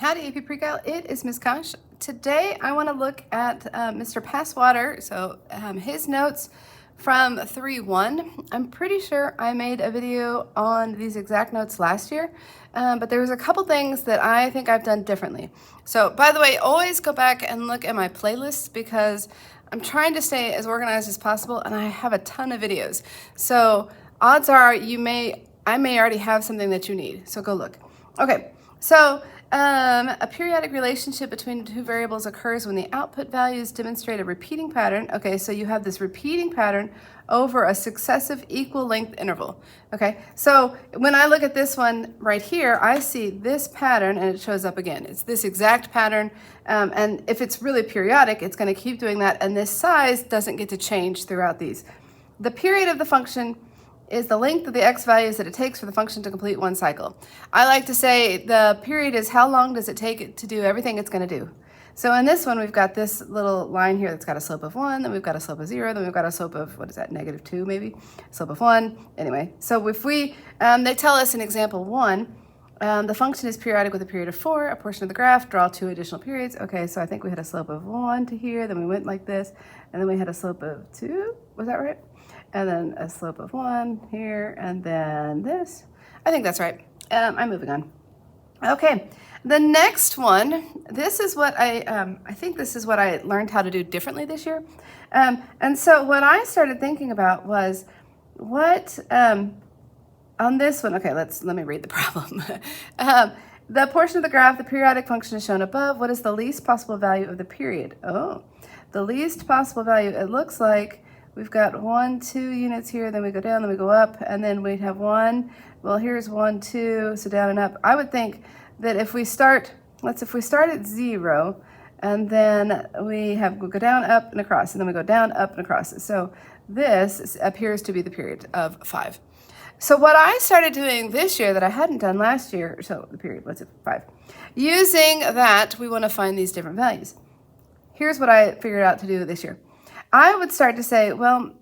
Howdy, AP PreCal. It is Miss Kosh. Today I want to look at Mr. Passwater. So his notes from 3.1. I'm pretty sure I made a video on these exact notes last year, but there was a couple things that I think I've done differently. So by the way, always go back and look at my playlists because I'm trying to stay as organized as possible, and I have a ton of videos. So odds are I may already have something that you need. So go look. Okay, so a periodic relationship between two variables occurs when the output values demonstrate a repeating pattern. Okay, so you have this repeating pattern over a successive equal length interval. Okay, so when I look at this one right here, I see this pattern and it shows up again. It's this exact pattern, and if it's really periodic, it's going to keep doing that, and this size doesn't get to change throughout these. The period of the function is the length of the x values that it takes for the function to complete one cycle. I like to say the period is how long does it take it to do everything it's going to do. So in this one, we've got this little line here that's got a slope of 1, then we've got a slope of 0, then we've got a slope of, what is that, -2 maybe? Slope of 1. Anyway, so if we, they tell us in example 1, the function is periodic with a period of 4, a portion of the graph, draw 2 additional periods. Okay, so I think we had a slope of 1 to here, then we went like this, and then we had a slope of 2, was that right? And then a slope of 1 here, and then this. I think that's right. I'm moving on. Okay, the next one, this is what I think this is what I learned how to do differently this year. And so what I started thinking about was what, on this one, okay, let me read the problem. The portion of the graph, the periodic function is shown above. What is the least possible value of the period? Oh, the least possible value, it looks like we've got 1, 2 units here, then we go down, then we go up, and then we have 1. Well, here's 1, 2, so down and up. I would think that if we start, if we start at 0, and then we go down, up, and across, and then we go down, up, and across. So this appears to be the period of 5. So what I started doing this year that I hadn't done last year, so the period, 5. Using that, we want to find these different values. Here's what I figured out to do this year. I would start to say, well,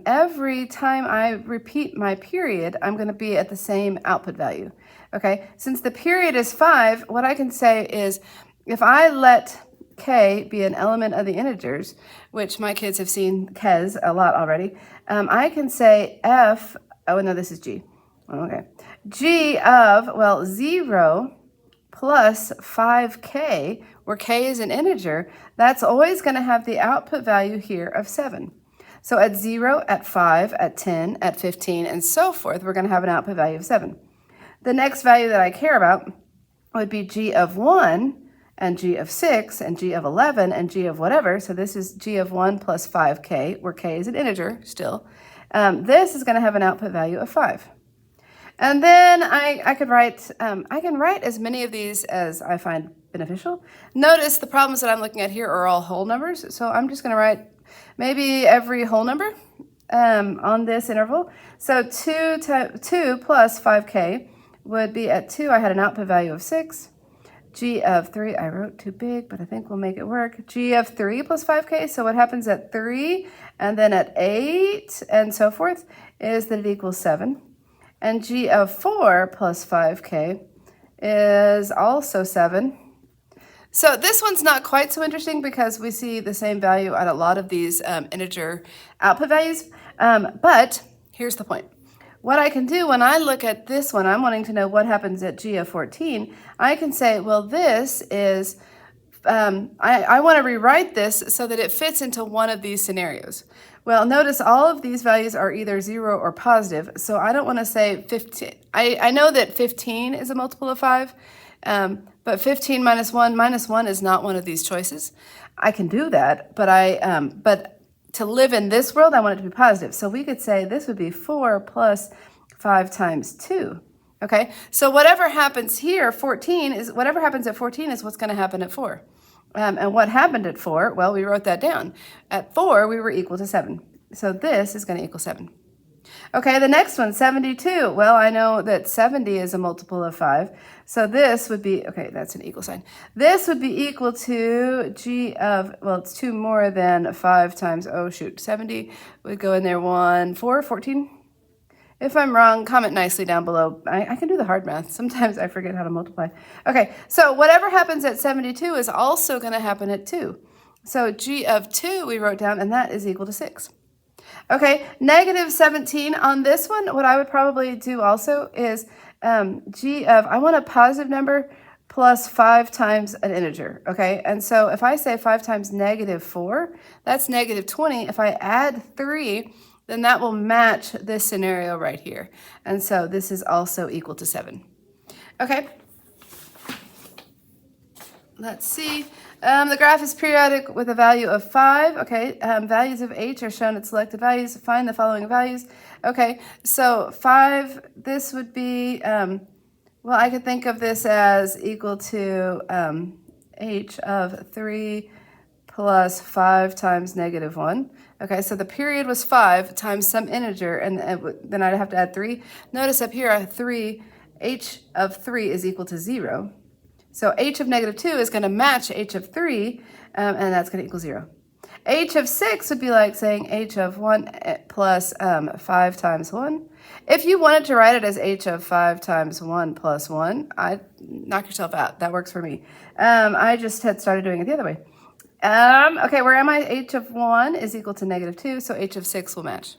every time I repeat my period, I'm going to be at the same output value. Okay, since the period is 5, what I can say is if I let k be an element of the integers, which my kids have seen k's a lot already, I can say f, oh no, this is g. Okay, g of, well, 0 plus 5k, where k is an integer, that's always going to have the output value here of 7. So at 0, at 5, at 10, at 15, and so forth, we're going to have an output value of 7. The next value that I care about would be g of 1, and g of 6, and g of 11, and g of whatever. So this is g of 1 plus 5k, where k is an integer still. This is going to have an output value of 5. And then I can write as many of these as I find beneficial. Notice the problems that I'm looking at here are all whole numbers, so I'm just going to write maybe every whole number on this interval. So 2 plus 5k would be at 2, I had an output value of 6. G of 3, I wrote too big, but I think we'll make it work. G of 3 plus 5k, so what happens at 3 and then at 8 and so forth is that it equals 7. And g of 4 plus 5k is also 7. So this one's not quite so interesting because we see the same value at a lot of these integer output values. But here's the point. What I can do when I look at this one, I'm wanting to know what happens at g of 14. I can say, well, this is, I want to rewrite this so that it fits into one of these scenarios. Well, notice all of these values are either 0 or positive, so I don't want to say 15. I know that 15 is a multiple of 5, but 15 minus 1 is not one of these choices. I can do that, but to live in this world, I want it to be positive. So we could say this would be 4 plus 5 times 2. Okay, so whatever happens here, whatever happens at 14 is what's going to happen at 4. And what happened at 4? Well, we wrote that down. At 4, we were equal to 7. So this is going to equal 7. Okay, the next one, 72. Well, I know that 70 is a multiple of 5. So this would be, okay, that's an equal sign. This would be equal to g of, well, it's 2 more than 5 times, 70 would go in there, 14. If I'm wrong, comment nicely down below. I can do the hard math. Sometimes I forget how to multiply. Okay, so whatever happens at 72 is also going to happen at 2. So g of 2 we wrote down, and that is equal to 6. Okay, negative 17 on this one, what I would probably do also is g of, I want a positive number plus 5 times an integer, okay? And so if I say 5 times negative 4, that's negative 20. If I add 3, then that will match this scenario right here. And so this is also equal to 7. Okay. Let's see. The graph is periodic with a value of 5. Okay, values of h are shown at selected values. Find the following values. Okay, so 5, this would be, well, I could think of this as equal to h of 3 plus 5 times negative 1. Okay, so the period was 5 times some integer, and then I'd have to add 3. Notice up here, h of 3 is equal to 0. So h of negative 2 is going to match h of 3, and that's going to equal 0. H of 6 would be like saying h of 1 plus 5 times 1. If you wanted to write it as h of 5 times 1 plus 1, I'd knock yourself out. That works for me. I just had started doing it the other way. Okay, where am I? H of 1 is equal to negative 2, so h of 6 will match.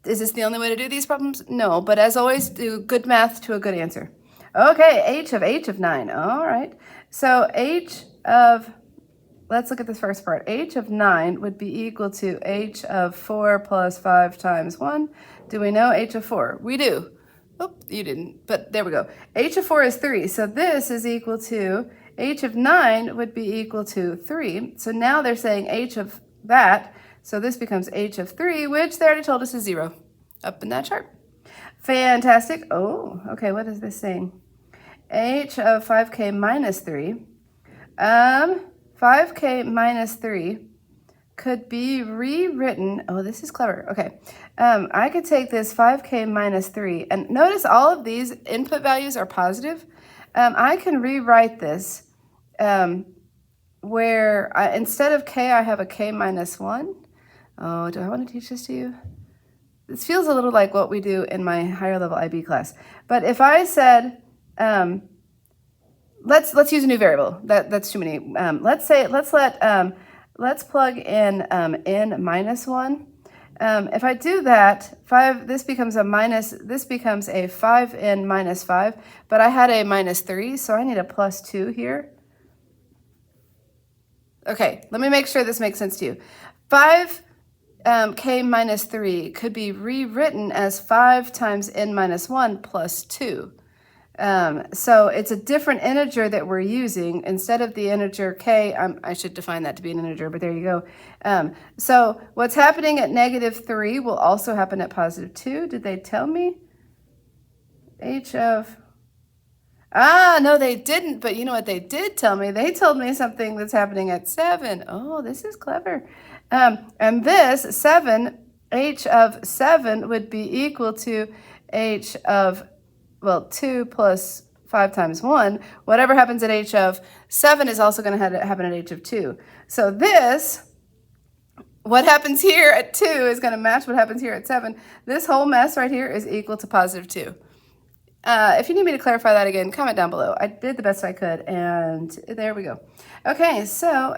Is this the only way to do these problems? No, but as always, do good math to a good answer. Okay, h of 9. All right. So h of, let's look at this first part. H of 9 would be equal to h of 4 plus 5 times 1. Do we know h of 4? We do. Oh, you didn't, but there we go. H of 4 is 3, so this is equal to, h of 9 would be equal to 3. So now they're saying h of that, so this becomes h of 3, which they already told us is 0 up in that chart. Fantastic. Oh, okay, what is this saying? H of 5k minus 3. 5k minus 3 could be rewritten. Oh, this is clever. Okay. I could take this 5k minus 3, and notice all of these input values are positive. I can rewrite this where instead of k, I have a k minus 1. Oh, do I want to teach this to you? This feels a little like what we do in my higher level IB class. But if I said, let's use a new variable. That's too many. Let's plug in n minus 1. If I do that, 5, this becomes a 5n minus 5, but I had a minus 3, so I need a plus 2 here. Okay, let me make sure this makes sense to you. 5k minus 3 could be rewritten as 5 times n minus 1 plus 2. So it's a different integer that we're using. Instead of the integer k, I should define that to be an integer, but there you go. So what's happening at negative 3 will also happen at positive 2. Did they tell me? H of... no, they didn't, but you know what they did tell me? They told me something that's happening at 7. Oh, this is clever. And this, 7, h of 7 would be equal to h of... well, 2 plus 5 times 1, whatever happens at h of 7 is also going to happen at h of 2. So this, what happens here at 2 is going to match what happens here at 7. This whole mess right here is equal to positive 2. If you need me to clarify that again, comment down below. I did the best I could, and there we go. Okay, so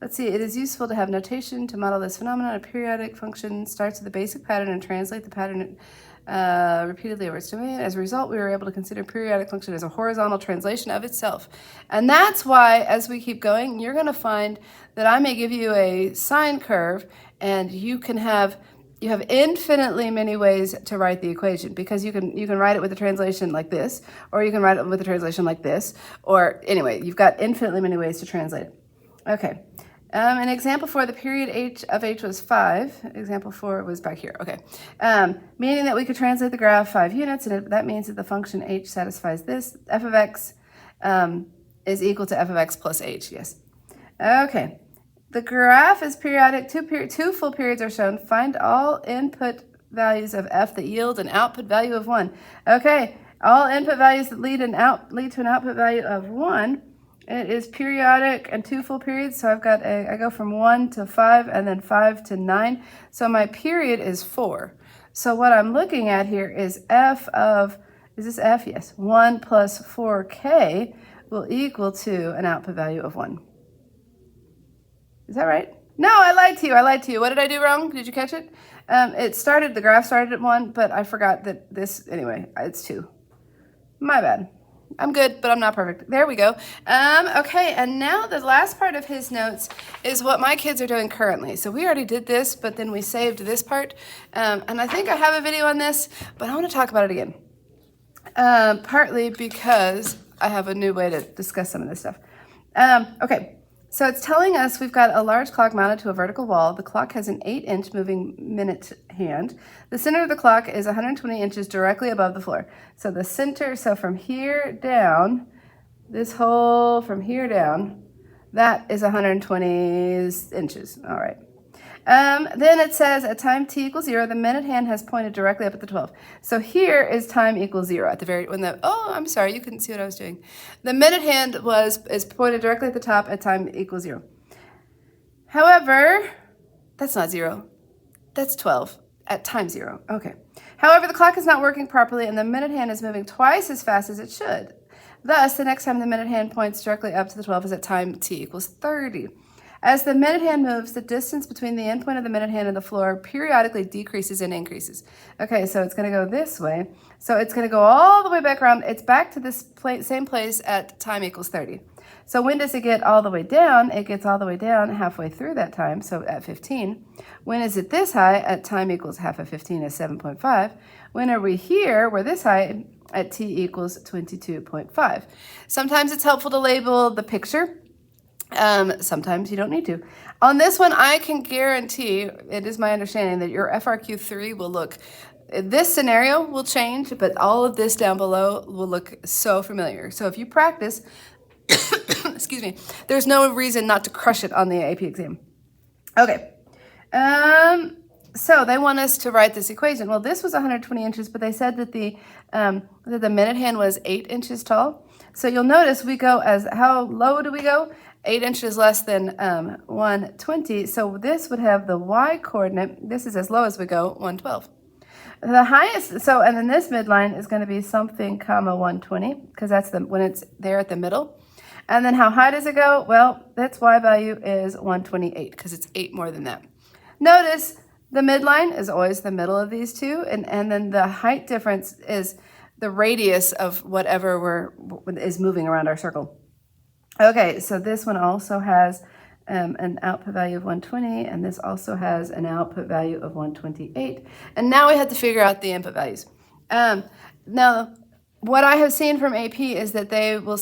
let's see, it is useful to have notation to model this phenomenon. A periodic function starts with the basic pattern and translate the pattern repeatedly over its domain. As a result, we were able to consider periodic function as a horizontal translation of itself. And that's why, as we keep going, you're going to find that I may give you a sine curve, and you have infinitely many ways to write the equation, because you can write it with a translation like this, or you can write it with a translation like this, or anyway, you've got infinitely many ways to translate it. Okay. An example for the period h of h was 5. Example 4 was back here. Okay. Meaning that we could translate the graph 5 units, and that means that the function h satisfies this. F of x is equal to f of x plus h. Yes. Okay. The graph is periodic. Two full periods are shown. Find all input values of f that yield an output value of 1. Okay. All input values that lead to an output value of 1. It is periodic and 2 full periods, so I go from 1 to 5 and then 5 to 9. So my period is 4. So what I'm looking at here is f of, is this f? Yes. 1 plus 4k will equal to an output value of 1. Is that right? No, I lied to you. I lied to you. What did I do wrong? Did you catch it? The graph started at 1, but I forgot that this, anyway, it's 2. My bad. I'm good, but I'm not perfect. There we go. Okay, and now the last part of his notes is what my kids are doing currently. So we already did this, but then we saved this part. And I think I have a video on this, but I want to talk about it again. Partly because I have a new way to discuss some of this stuff. Okay. So it's telling us we've got a large clock mounted to a vertical wall. The clock has an 8-inch moving minute hand. The center of the clock is 120 inches directly above the floor. So the center, so from here down, from here down, that is 120 inches. All right. Then it says at time t equals 0, the minute hand has pointed directly up at the 12. So here is time equals 0 at the very, oh, I'm sorry, you couldn't see what I was doing. The minute hand is pointed directly at the top at time equals 0. However, that's not 0. That's 12 at time 0. Okay. However, the clock is not working properly and the minute hand is moving twice as fast as it should. Thus, the next time the minute hand points directly up to the 12 is at time t equals 30. As the minute hand moves, the distance between the endpoint of the minute hand and the floor periodically decreases and increases. Okay, so it's going to go this way. So it's going to go all the way back around. It's back to this same place at time equals 30. So when does it get all the way down? It gets all the way down halfway through that time, so at 15. When is it this high? At time equals half of 15 is 7.5. When are we here? We're this high at t equals 22.5. Sometimes it's helpful to label the picture. Sometimes you don't need to. On this one, I can guarantee, it is my understanding that your FRQ3 will look, this scenario will change, but all of this down below will look so familiar. So if you practice, excuse me, there's no reason not to crush it on the AP exam. Okay. So they want us to write this equation. Well, this was 120 inches, but they said that that the minute hand was 8 inches tall. So you'll notice we go how low do we go? 8 inches less than 120. So this would have the y coordinate. This is as low as we go, 112. The highest, and then this midline is going to be something, 120, because that's when it's there at the middle. And then how high does it go? Well, its y value is 128, because it's 8 more than that. Notice the midline is always the middle of these two, and then the height difference is the radius of whatever is moving around our circle. Okay, so this one also has an output value of 120, and this also has an output value of 128. And now we have to figure out the input values. Now, what I have seen from AP is that they will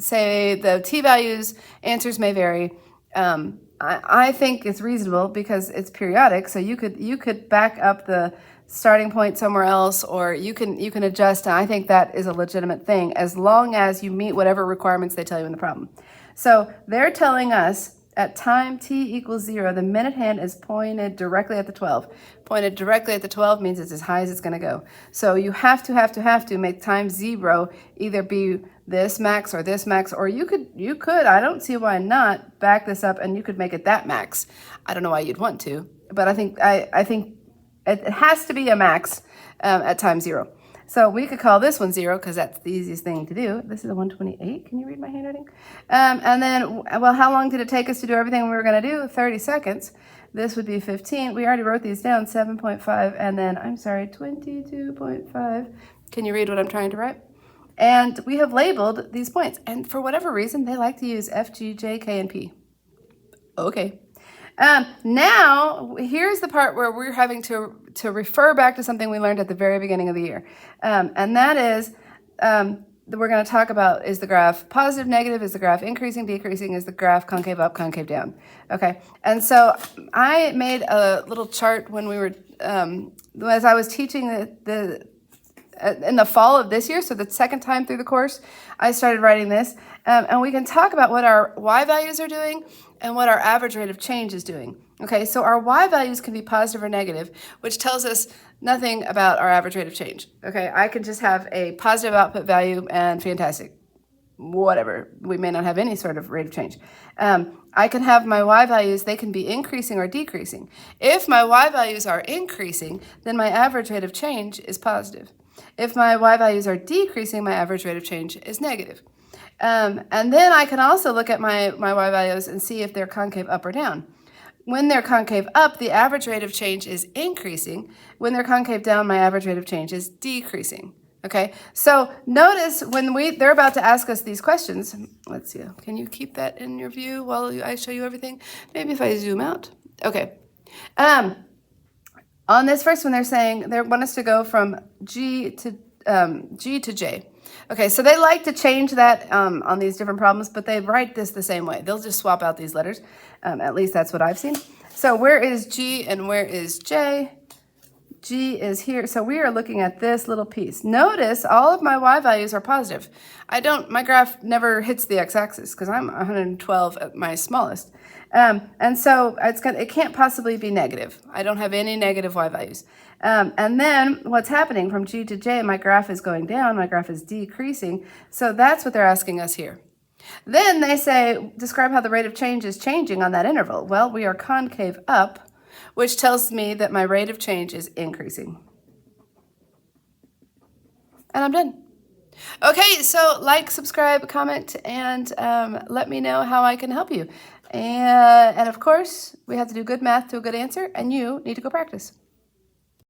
say the t-values, answers may vary. I think it's reasonable because it's periodic, so you could back up the starting point somewhere else, or you can adjust. And I think that is a legitimate thing as long as you meet whatever requirements they tell you in the problem. So they're telling us at time t equals 0, the minute hand is pointed directly at the 12. Pointed directly at the 12 means it's as high as it's going to go. So you have to make time 0 either be this max, or you could, I don't see why not, back this up and you could make it that max. I don't know why you'd want to, but I think it has to be a max at time 0. So we could call this one 0 because that's the easiest thing to do. This is a 128. Can you read my handwriting? And then, well, how long did it take us to do everything we were going to do? 30 seconds. This would be 15. We already wrote these down, 7.5, and then, 22.5. Can you read what I'm trying to write? And we have labeled these points. And for whatever reason, they like to use F, G, J, K, and P. Okay. Now, here's the part where we're having to refer back to something we learned at the very beginning of the year. And that is, we're going to talk about, is the graph positive, negative? Is the graph increasing, decreasing? Is the graph concave up, concave down? Okay. And so I made a little chart when we were, as I was teaching in the fall of this year, so the second time through the course, I started writing this. And we can talk about what our y values are doing and what our average rate of change is doing. Okay, so our y values can be positive or negative, which tells us nothing about our average rate of change. Okay, I can just have a positive output value and fantastic. whatever. We may not have any sort of rate of change. I can have my y values, they can be increasing or decreasing. If my y values are increasing, then my average rate of change is positive. If my y values are decreasing, my average rate of change is negative. And then I can also look at my y values and see if they're concave up or down. When they're concave up, the average rate of change is increasing. When they're concave down, my average rate of change is decreasing. Okay, so notice when they're about to ask us these questions. Let's see, can you keep that in your view while I show you everything? Maybe if I zoom out. Okay. On this first one, they're saying they want us to go from G to J. Okay, so they like to change that on these different problems, but they write this the same way. They'll just swap out these letters. At least that's what I've seen. So where is G and where is J? G is here. So we are looking at this little piece. Notice all of my y values are positive. My graph never hits the x-axis because I'm 112 at my smallest. And so it can't possibly be negative. I don't have any negative y values. And then what's happening from G to J, my graph is going down, my graph is decreasing. So that's what they're asking us here. Then they say, describe how the rate of change is changing on that interval. Well, we are concave up, which tells me that my rate of change is increasing. And I'm done. Okay, so like, subscribe, comment, and let me know how I can help you. And of course, we have to do good math to a good answer, and you need to go practice.